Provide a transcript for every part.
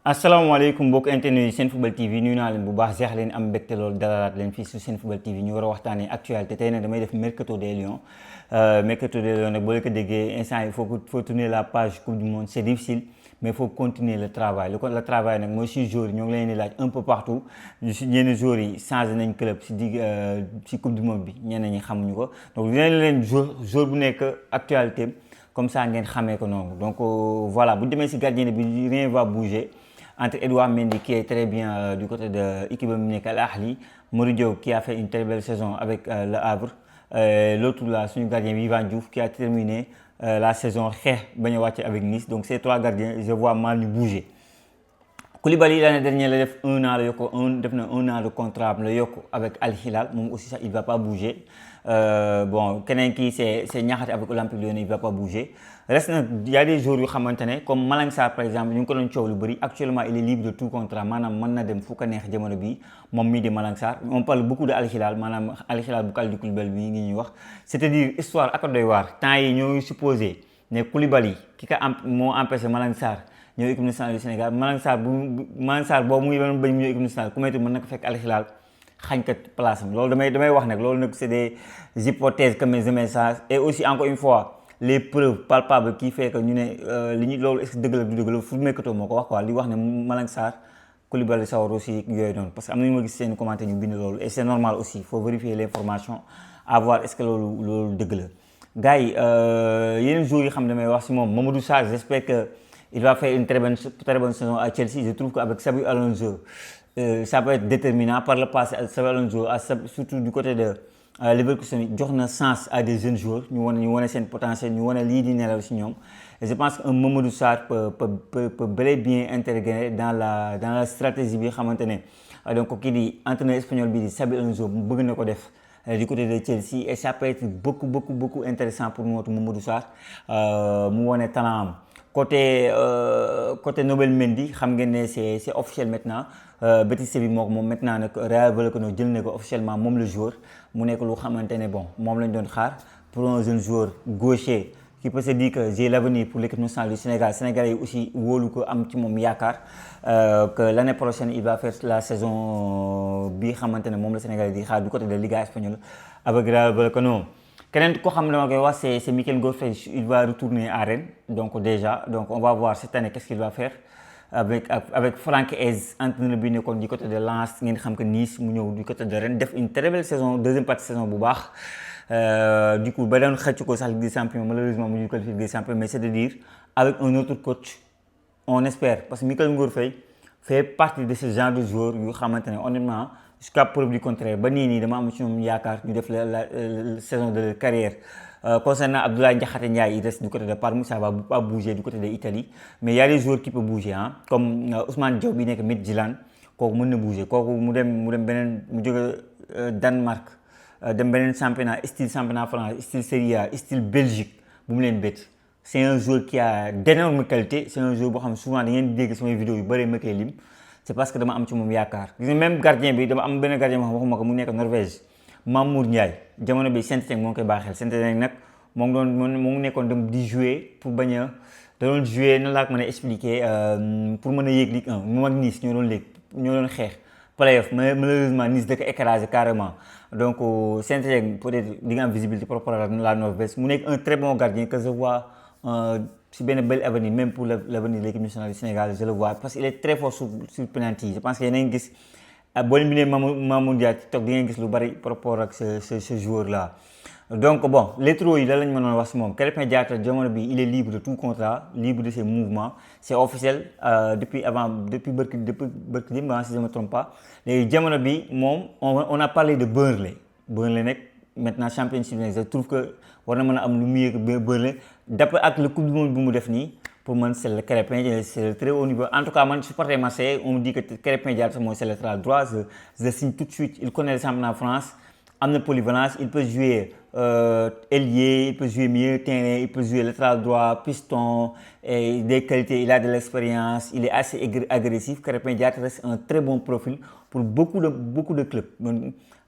asalaamaaleykum mbokk internet yi Senfootball TV nuyu naa leen bu baax jeex leen am mbégte loolu dalalaat leen fii su Senfootball TV ñu war a waxtaanee actualité tey nag damay def mercato des Lions mercato des Lions nag boo leen ko déggee instant il faut tourner la page coupe du monde c'est difficile mais il faut continuer le travail le travail nag mooy suñu joueurs yi ñoo ngi leen di laaj un peu partout ñenn joueurs yi changé nañ club si coupe du monde bi ñenn ñi xamuñu ko donc dinañ leen joueur bu nekk actualité comme ça ngeen xamee ko noonu donc voilà bu ñu demee si gardien bi rien va bouger entre Edouard Mendy qui est très bien du côté de l'équipe de Al Ahly, Mory Diaw qui a fait une très belle saison avec le Havre, l'autre là, son gardien Yvan Diouf qui a terminé la saison avec Nice. Donc ces trois gardiens, je vois mal nous bouger. Koulibaly l'année dernière il a fait un an de contrat avec Al Hilal, même aussi ça il va pas bouger. Bon, quelqu'un qui c'est Niakhaté avec Olympique Lyonnais, il va pas bouger. Reste il y a des joueurs comme Malang Sarr par exemple, ñu ko don ciow lu bari actuellement il est libre de tout contrat manam man na dem fu ko neex jamono bi mom mi di Malang Sarr. On parle beaucoup de Al Hilal manam Al Hilal bu Kalidou Koulibaly bi ngi ñuy wax. C'est-à-dire histoire ak doy war temps yi ñoo supposé né Koulibaly ki ka mo empêcher Malang Sarr ñëw équipe nationale du Sénégal Malang Sarr boobu mu ngi doon bañ mu ñëw équipe nationale ku metti mën na ko fekk Al Hilal xañ ko place am loolu damay wax nag loolu nag c'est des hypothèses comme mes messages et aussi encore une fois les preuves palpables qui fait que ñu ne li ñu loolu est-ce que dëgg la du dëgg la fu mercato moo ko wax quoi li wax ne Malang Sarr Koulibaly sawar aussi yooyu noonu parce que am na ñu ma gis seen commentaire ñu bind loolu et c'est normal aussi il faut vérifier l'information à voir est-ce que loolu dëgg la gars yi yeneen jours yi xam damay wax si moom Mamadou Sarr j'espère que il va faire une très bonne saison à Chelsea. Je trouve qu'avec Xabi Alonso, ça peut être déterminant. Par le passé, Xabi Alonso, surtout du côté de Leverkusen, il donne sens à des jeunes joueurs. Nous avons un potentiel, nous avons un leader aussi. Et je pense qu'un Mamadou Sarr peut bel et bien intégrer dans la stratégie. Donc, qui dit entraîneur espagnol, Xabi Alonso, du côté de Chelsea. Et ça peut être beaucoup intéressant pour notre Mamadou Sarr. Nous avons un talent. Côté Nobel Mendy, c'est officiel maintenant. Betis Séville maintenant Real veut que nous jël officiellement le joueur. Mu nek lu xamantene bon mom lañ doon xaar pour un jeune joueur gaucher qui peut se dire que j'ai l'avenir pour l'équipe nationale du Sénégal. Sénégalais aussi wolu ko am ci mom yakar que l'année prochaine il va faire la saison bi xamantene mom le Sénégalais di xaar du côté de Liga espagnole avec Real Vallecano. Keneen ko xam dama koy wax c'est Mikayil Ngor Faye, il va retourner à Rennes donc on va voir cette année qu'est-ce qu'il va faire avec Franck Hez entraîneur bi nekkoon du côté de Lens ngeen xam que Nice mu ñëw du côté de Rennes def une très belle saison deuxième partie saison bu baax du coup ba doon xëcc ko sax Ligue des Champions malheureusement mu ñu qualifié Ligue des Champions mais c'est de dire avec un autre coach on espère parce que Mikayil Ngor Faye fait partie de ce genre de joueur yu xamante ne honnêtement jusqu'à preuve du contraire ba nii dama am ci ñoom yaakaar ñu def la saison de carrière. Concernant Abdoulaye Ndiakhate Ndiaye, il reste du côté de Parme, ça va pas bouger du côté de l'Italie. Mais il y a des joueurs qui peuvent bouger, hein, comme Ousmane Diop, qui est Midtjylland, qui peut bouger. Qui peut Danemark, dem championnat, style championnat France, style Serie A, style Belgique. C'est un joueur qui a d'énormes qualités. C'est un joueur qui souvent des vidéos sur mes vidéos, c'est parce que je suis un yakar. Même gardien, je suis un gardien qui est Norvège. Mamour Ndiaye jamono bi Saint-Étienne moo koy baaxel Saint-Étienne nag moo ngi nekkoon dem di jouer pour bañ a da doon jouer nan laa ko mën a expliquer pour mën a yéeg Ligue 1 moom ak Nice ñoo doon xeex playoff malheureusement Nice da ko écrasé carrément donc Saint-Étienne peut-être di nga am visibilité par rapport à la Norvège mu nekk un très bon gardien que je vois si benn bel avenir même pour l'avenir de l'équipe nationale du Sénégal je le vois parce qu'il est très fort sur penalty je pense que yéen a ngi gis boo leen bindee Mamour Ndiaye TikTok di ngeen gis lu bari par rapport ak ce joueur là donc bon les trop yi lan lañ mënoon wax si moom Krépin Diatta jamono bi il est libre de tout contrat libre de ses mouvements c'est officiel depuis bërki démb si je me trompe pas léegi jamono bi moom on a parlé de Burnley nag maintenant Championship je trouve que war na mën a am lu mieux que Burnley d'après ak le coupe du monde bu mu def nii pour moi c'est le Krépin, c'est le très haut niveau. En tout cas, moi je supporte Marseille, on me dit que Krépin c'est le latéral droit, je signe tout de suite. Il connaît le championnat en France, il a polyvalence, il peut jouer ailier, il peut jouer milieu terrain, il peut jouer latéral droit, piston, et des qualités, il a de l'expérience, il est assez agressif. Krépin reste un très bon profil pour beaucoup de clubs.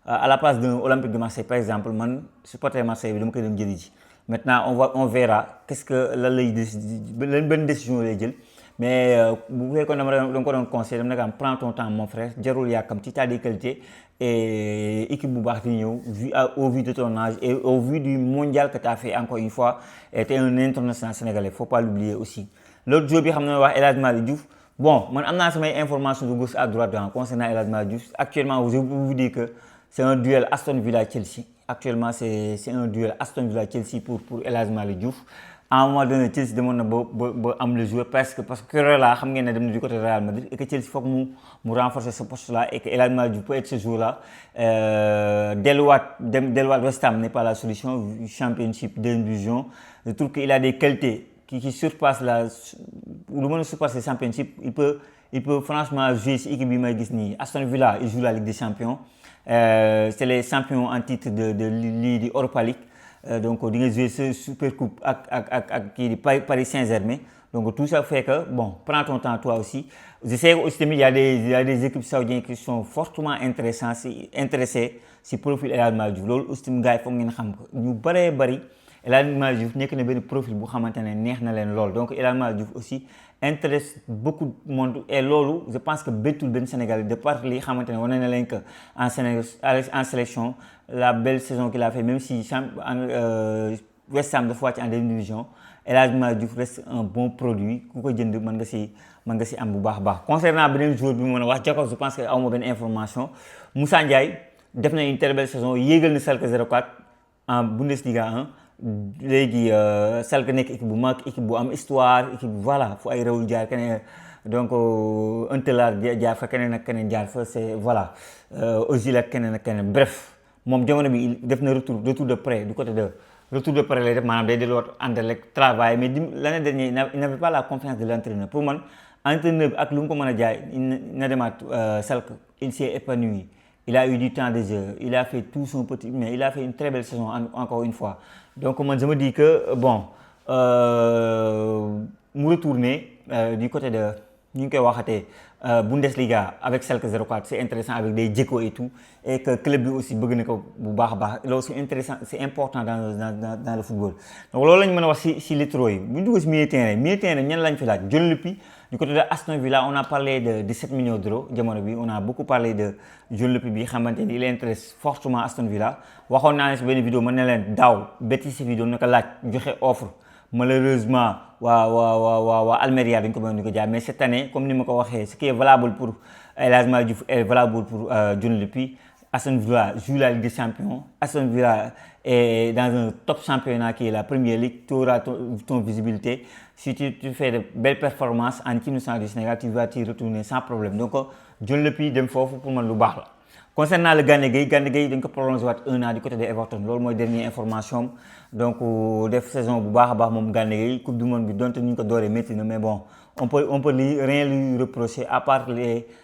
À la place d'un Olympique de Marseille par exemple, moi je supporte Marseille, je vais Maintenant, on verra qu'est-ce que la bonne décision est. mais bu fekkoon dama ko doon conseil dama ne prends ton temps mon frère jarul yàkkamti tu as des qualités et équipe bu baax di ñëw au vu de ton âge et au vu du mondial que tu as fait encore une fois et tu es un international sénégalais faut pas l'oublier aussi. L'autre jour bi xam na wax El Hadj Malick Diouf bon man am naa samay information de gauche à droite concernant El Hadj Malick Diouf actuellement je peux vous dire que c'est un duel Aston Villa-Chelsea. Actuellement, c'est un duel Aston Villa-Chelsea pour El Hadj Malick Diouf. À un moment donné, Chelsea demoon na ba am le joueur presque parce que là xam ngeen ne dem na du côté de Real Madrid et que Chelsea foog mu renforcer ce poste là et que El Hadj Malick Diouf peut être ce joueur là. delluwaat West Ham n'est pas la solution. Championship, deuxième division. Je trouve qu'il a des qualités qui surpassent lu mën a surpasser Championship. Il peut franchement jouer si équipe bi may gis nii. Aston Villa, il joue la Ligue des Champions. C'est les champions en titre de Ligue Europa League. Donc di nga jouer ce super coupe ak kii di Paris Saint-Germain. Donc tout ça fait que bon, prends ton temps toi aussi. Je sais aussi tamit il y a des équipes saoudiennes qui sont fortement intéressées si profil El Hadj Malick Diouf. Loolu aussi tamit gars yi foog ngeen xam ko ñu bëree bëri El Hadj Malick Diouf nekk na benn profil bu xamante ne neex na leen lool. Donc El Hadj Malick Diouf aussi intéresse beaucoup de monde et loolu je pense que bettul benn Sénégalais de par li xamante ne wane na leen que en sélection la belle saison qu'il a fait même si West Ham dafa wàcc en deuxième division El Hadj Malick Diouf reste un bon produit ku ko jënd mën nga si am bu baax a baax. Concernant beneen joueur bi mu mën a wax Jacob je pense que aw ma benn information Moussa Ndiaye def na une très belle saison yéegal na Schalke 04 en Bundesliga 1. léegi Schalke nekk équipe bu mag équipe bu am histoire équipe voilà fu ay réew jaar keneen donc Huntelaar jaar fa keneen ak keneen jaar fa c'est voilà Ozil ak keneen ak keneen bref moom jamono bi def na retour de prêt du côté de retour de prêt lay def maanaam day delluwaat Anderlecht travail mais l'année dernière il n'avait pas la confiance de l'entraîneur pour man entraîneur bi ak lu mu ko mën a jaay na demaat Schalke il s'est épanoui. Il a eu du temps de jeu, il a fait tout son petit, mais il a fait une très belle saison encore une fois. Donc moi je me dis que bon, me retourner du côté de Bundesliga avec Schalke 04, c'est intéressant avec des Dzeko et tout, et que le club aussi bëgg na ko bu baax a baax loolu c'est intéressant, c'est important dans le football. Donc loolu lañ mën a wax si les trop yi bu ñu dugg si milieu terrain ñan lañ fi laaj Dion Lopy du côté de Aston Villa on a parlé de 17 millions d'euros jamono bi on a beaucoup parlé de Dion Lopy bi xamante ni il intéresse fortement Aston Villa waxoon naa ne si benn vidéo mën na leen daaw Betis Séville doon na ko laaj joxe offre malheureusement waa Almeria dañ ko mën ko jaay mais cette année comme ni ma ko waxee ce qui est valable pour El Hadj Malick Diouf est valable pour Dion Lopy. Aston Villa joue la Ligue des Champions. Aston Villa est dans un top championnat qui est la Premier League. Tu auras ton visibilité. Si tu fais de belles performances en équipe nationale du Sénégal, tu vas t'y retourner sans problème. Donc, Dion Lopy dem foofu pour man lu baax la. Concernant le Gana Gueye dañ ko prolongé waat 1 an du côté de Everton loolu mooy dernière information donc def saison bu baax a baax moom Gana Gueye coupe du monde bi donte ñu ko dooree métti na mais bon on peut rien lui reprocher à part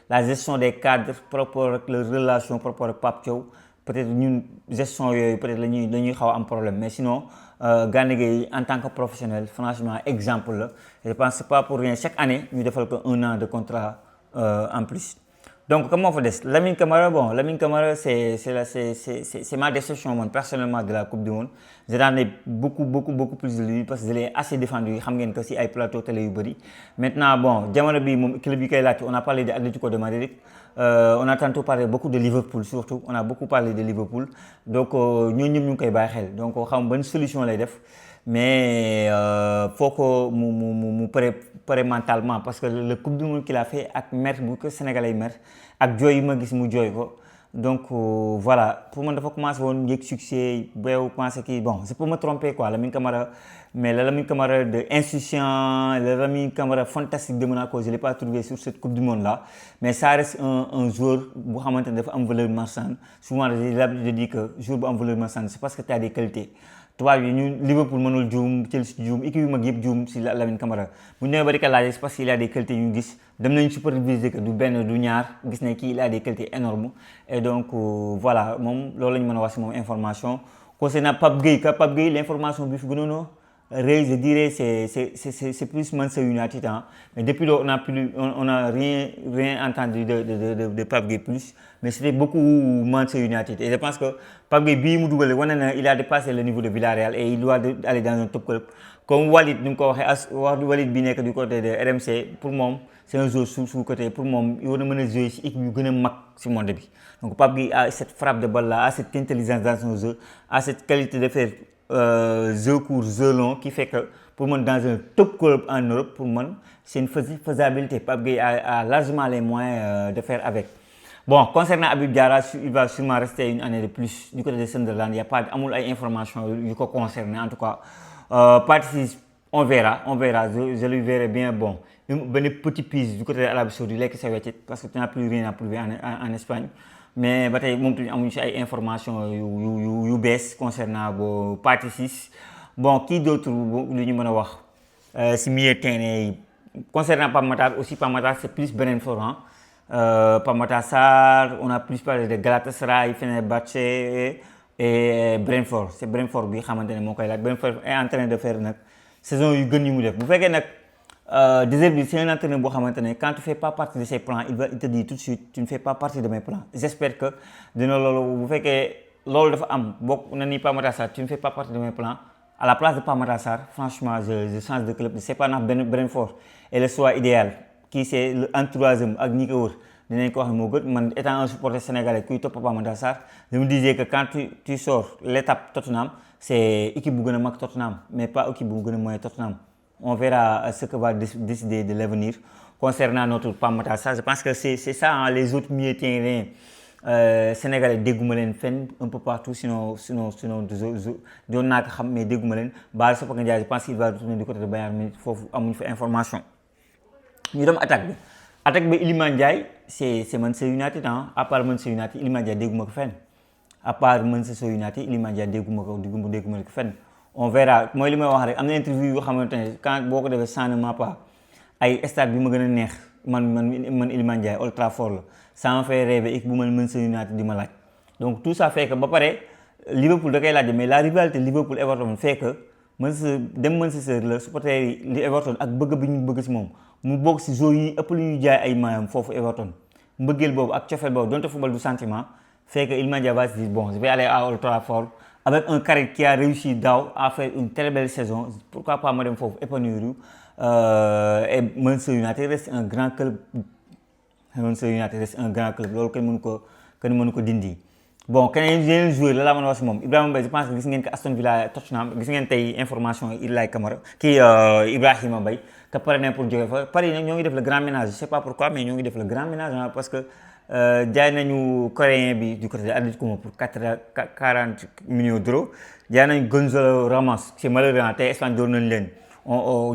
la gestion des cadres par rapport ak la relation par rapport ak Pape Thiaw peut-être ñun gestion yooyu peut-être la ñuy xaw a am problème mais sinon Gana Gueye en tant que professionnel franchement exemple la je pense c'est pas pour rien chaque année ñu defal ko 1 an de contrat en plus. Donc comment on fait Lamine Camara, bon, Lamine Camara c'est ma déception moi, personnellement de la Coupe du Monde. J'attendais beaucoup plus de lui parce que je l'ai assez défendu. Xam ngeen ko ci ay plateau télé yu bari. Maintenant bon, jamono bi mom club bi kay laaj on a parlé de Atlético de Madrid. On a tantôt parlé beaucoup de Liverpool surtout. On a beaucoup parlé de Liverpool. Donc ñoo ñëpp ñu ngi koy bàyyi xel. Donc xam ban solution lay def. Mais faut que mu pré mentalement parce que le coupe du monde qu'il a fait ak mer bu ko Sénégalais mer ak jooy yu ma gis mu jooy ko donc voilà pour man dafa commencé woon yëg succès beew pensé kii bon je peux me tromper quoi Lamine Camara mais le Lamine Camara de insouciant le Lamine Camara fantastique de Monaco je l'ai pas trouvé sur cette coupe du monde là mais ça reste un joueur bu xamante ne dafa am valeur marchande souvent je dis que joueur bu am valeur marchande c'est parce que tu as des qualités. tubaab yi ñu Liverpool mënul juum Chelsea juum équipe yu mag yëpp juum si Lamine Camara bu ñu nee ba di ko laajee c'est parce qu'il a des qualités yu gis dem nañ superviser que du benn du ñaar gis ne kii il a des qualités énormes et donc voilà moom loolu la ñu mën a wax si moom information concernant Pape Gueye l'information bi fi gënoon je dirais c'est plus Manchester United, hein. Mais depuis lors, on a rien entendu de Pape Gueye plus, mais c'était beaucoup Manchester United. Et je pense que Pape Gueye il a dépassé le niveau de Villarreal et il doit aller dans un top club. Comme Walid, nous Walid Binek du côté de RMC, pour moi, c'est un joueur sous côté. Pour moi, il va jouer si il gagne max monde bi. Donc Pape Gueye a cette frappe de balle là, a cette intelligence dans son jeu, a cette qualité de faire jeu court, jeu long qui fait que pour moi dans un top club en Europe, pour moi c'est une faisabilité. Pape Gueye a largement les moyens de faire avec. Bon, concernant Habib Diarra, il va sûrement rester une année de plus du côté de Sunderland. Il n'y a pas d'informations qui concernent en tout cas. Partie, on verra, je lui verrai bien. Bon, une petite piste du côté de l'Arabie Saoudite, parce que tu n'as plus rien à prouver en Espagne. Mais il y a des informations concernant partie 6. Bon, qui d'autre si milieu terrain concernant Pape aussi, Pape c'est plus Brentford, hein. Pape Sarr, on a plus parlé de Galatasaray, Fenerbahçe et Brentford. C'est Brentford qui Brentford est en train de faire une saison yu gën yu mu def. Bu fekkee nag c'est un entraîneur boo xamante ne quand tu fais pas partie de ses plans, il te dit tout de suite tu ne fais pas partie de mes plans. J'espère que dina loolu bu fekkee loolu dafa am bokk na ni Pape Sarr tu ne fais pas partie de mes plans. À la place de Pape Sarr, franchement je change de club. C'est pas Brentford et le choix idéal qui c'est le troisième ak ñi ko wër dinañ ko wax moo gën. Man étant un supporter sénégalais kuy topp Pape Sarr, je me disais que quand tu sors l'étape Tottenham, c'est équipe bu gën a mag Tottenham mais pas équipe bu gën a moyen Tottenham. On verra ce que va décider de l'avenir concernant notre Pape Sarr. Je pense que c'est ça, hein, les autres milieux terrain sénégalais dégguma leen fenn un peu partout, sinon doon naa ko xam mais dégguma leen. Bara Sopaka Ndiaye, je pense qu'il va retourner du côté de Bayern Munich, foofu amuñu fa information. Ñu dem attaque bi Iliman Ndiaye c'est Manchester United, hein. À part Manchester United, Iliman Ndiaye dégguma ko fenn. À part Manchester United, Iliman Ndiaye dégguma ko fenn. On verra. Mooy li may wax rek am na interview yoo xamante ne quand boo ko defee ça ne m'a pas ay stade bi ma gën a neex man Iliman Ndiaye Old Trafford la ça me fait rêver équipe bu Manchester United di ma laaj. Donc tout ça fait que ba pare Liverpool da koy laaj, mais la rivalité Liverpool Everton fait que Manchester la supporter yi li Everton ak bëgg bi ñu bëgg si moom mu bokk si joueurs yi ëpp lu ñuy jaay ay maayam foofu Everton. Mbëggeel boobu ak cofeel boobu donte football du sentiment fait que Iliman Ndiaye va se dire bon je vais aller à Old Trafford avec un carré qui a réussi daaw à faire une très belle saison, pourquoi pas ma dem foofu épanouir. Et Manchester United reste un grand club. Loolu kenn mënu ko dindi. Bon yeneen joueur la laa mën a wax si moom Ibrahima Mbaye, je pense que gis ngeen ko Aston Villa Tottenham, gis ngeen tey information Ilay Camara Ibrahima Mbaye que pare na pour jóge fa. Paris nag ñoo ngi def le grand ménage, je sais pas pourquoi mais ñoo ngi def le grand ménage, parce que jaay nañu coréen bi du côté de Atlético pour 40 millions d'euros. Jaay nañu Gonzalo Ramos, c'est malheureux tey Espagne door nañ leen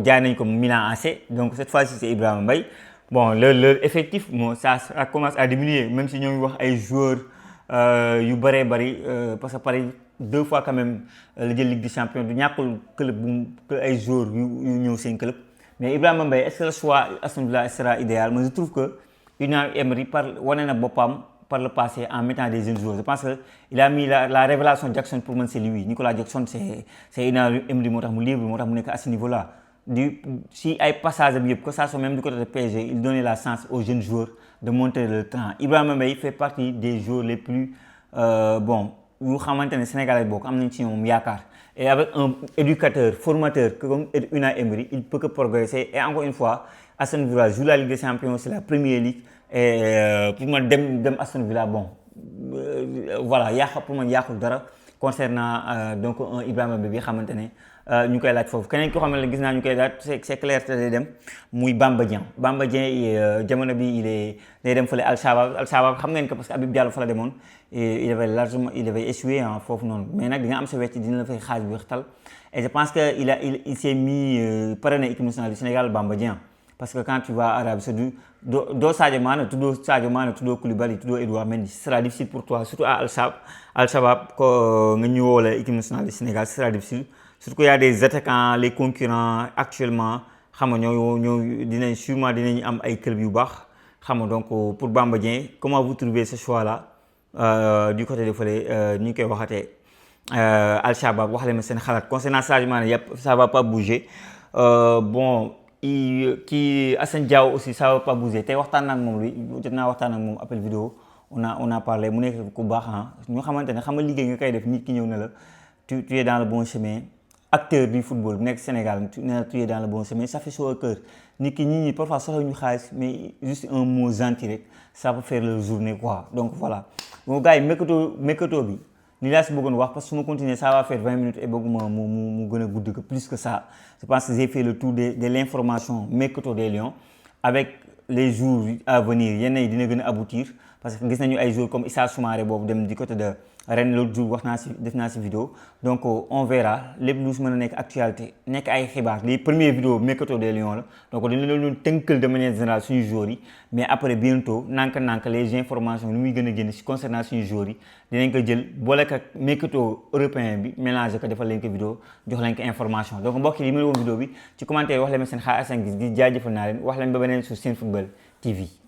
jaay nañ ko Milan AC. Donc cette fois-ci c'est Ibrahima Mbaye. Bon leur effectif ça commence à diminuer, même si ñoo ngi wax ay joueurs yu bëree bëri parce que Paris 2 fois quand même la jël Ligue des Champions du ñàkkul club bu ay joueurs yu ñëw seen club. Mais Ibrahima Mbaye, est-ce que le choix Aston Villa sera idéal? Mais je trouve que Unai Emery wane na boppam par le passé en mettant des jeunes joueurs. Je pense qu'il a mis la révélation Jackson pour moi, c'est lui. Nicolas Jackson, c'est Unai Emery moo tax mu libre, moo tax mu nekk à ce niveau-là. Si ay passage que ça soit même du côté de PSG, il donnait la chance aux jeunes joueurs de monter le temps. Ibrahima Mbaye fait partie des joueurs les plus yu xamante ne Sénégalais bokk am nañ ci ñoom yaakaar. Et avec un éducateur, formateur comme Unai Emery, il peut que progresser. Et encore une fois, Aston Villa joue la Ligue des Champions, c'est la première ligue. Et pour moi, dem Aston Villa, bon, voilà, pour moi, yàqul dara concernant donc un Ibrahima Mbaye bi xamante ne ñu koy laaj foofu. Keneen ko xam ne gis naa ñu koy laaj c'est clair te day dem muy Bamba Dieng jamono bi day dem fële Al Shabab xam ngeen ko parce que Habib Diallo fa la demoon et il avait échoué foofu noonu, mais nag di nga am sa wecc dina la fay xaaj bi waxtal. Et je pense que il s'est mis pare na équipe nationale du Sénégal Bamba Dieng, parce que quand tu vas à Arabie Saoudite doo Sadio Mané tuddoo Koulibaly tuddoo Edouard Mendy, ce sera difficile pour toi, surtout à Al Shabab ko nga ñëwoo la équipe nationale du Sénégal, ce sera difficile. Surtout qu'il y a des attaquants, les concurrents actuellement, dinañ am ay club yu baax. Donc pour Bamba Dieng, comment vous trouvez ce choix-là du côté de fële ñu koy waxatee Al Shabab wax leen ma seen xalaat concernant Sadio Mané yëpp ça va pas bouger bon kii Assane Diao aussi ça va pas bouger tey waxtaan naa ak moom luy jot naa waxtaan ak moom appel vidéo on a parlé mu nekk ku baax ñu xamante ne xam nga liggéey nga koy def nit ki ñëw na la tu es dans le bon chemin acteur du football bu nekk Sénégal tu es dans le bon chemin ça fait chaud au cœur nit ki ñi parfois soxla ñu xaalis mais juste un mot gentil rek ça peut faire leur journée quoi donc voilà bon gars yi mercato bi ni laa si bëggoon wax parce que su ma continuer ça va faire 20 minutes et bëgguma mu gën a gudd que plus que ça je pense que j'ai fait le tour de l'information mercato des Lions avec les jours à venir yenn yi dina gën a aboutir parce que gis nañu ay jours comme Issa Soumaré boobu dem du côté de Rennes l'autre jour wax naa si def naa si vidéo donc on verra lépp lu si mën a nekk actualité nekk ay xibaar les premières vidéos mercato des Lions la donc dañu leen doon tënkal de manière générale suñu joueurs yi mais après bientôt nank les informations lu muy gën a génn si concernant suñu joueurs yi dinañ ko jël boole ak mercato européen bi mélangé ko defal leen ko vidéo jox leen ko information donc mbokk yi li ma la woon vidéo bi ci commentaire wax leen ma seen xaar asan gis di jaajëfal naa leen wax leen ba beneen sur Senfootball TV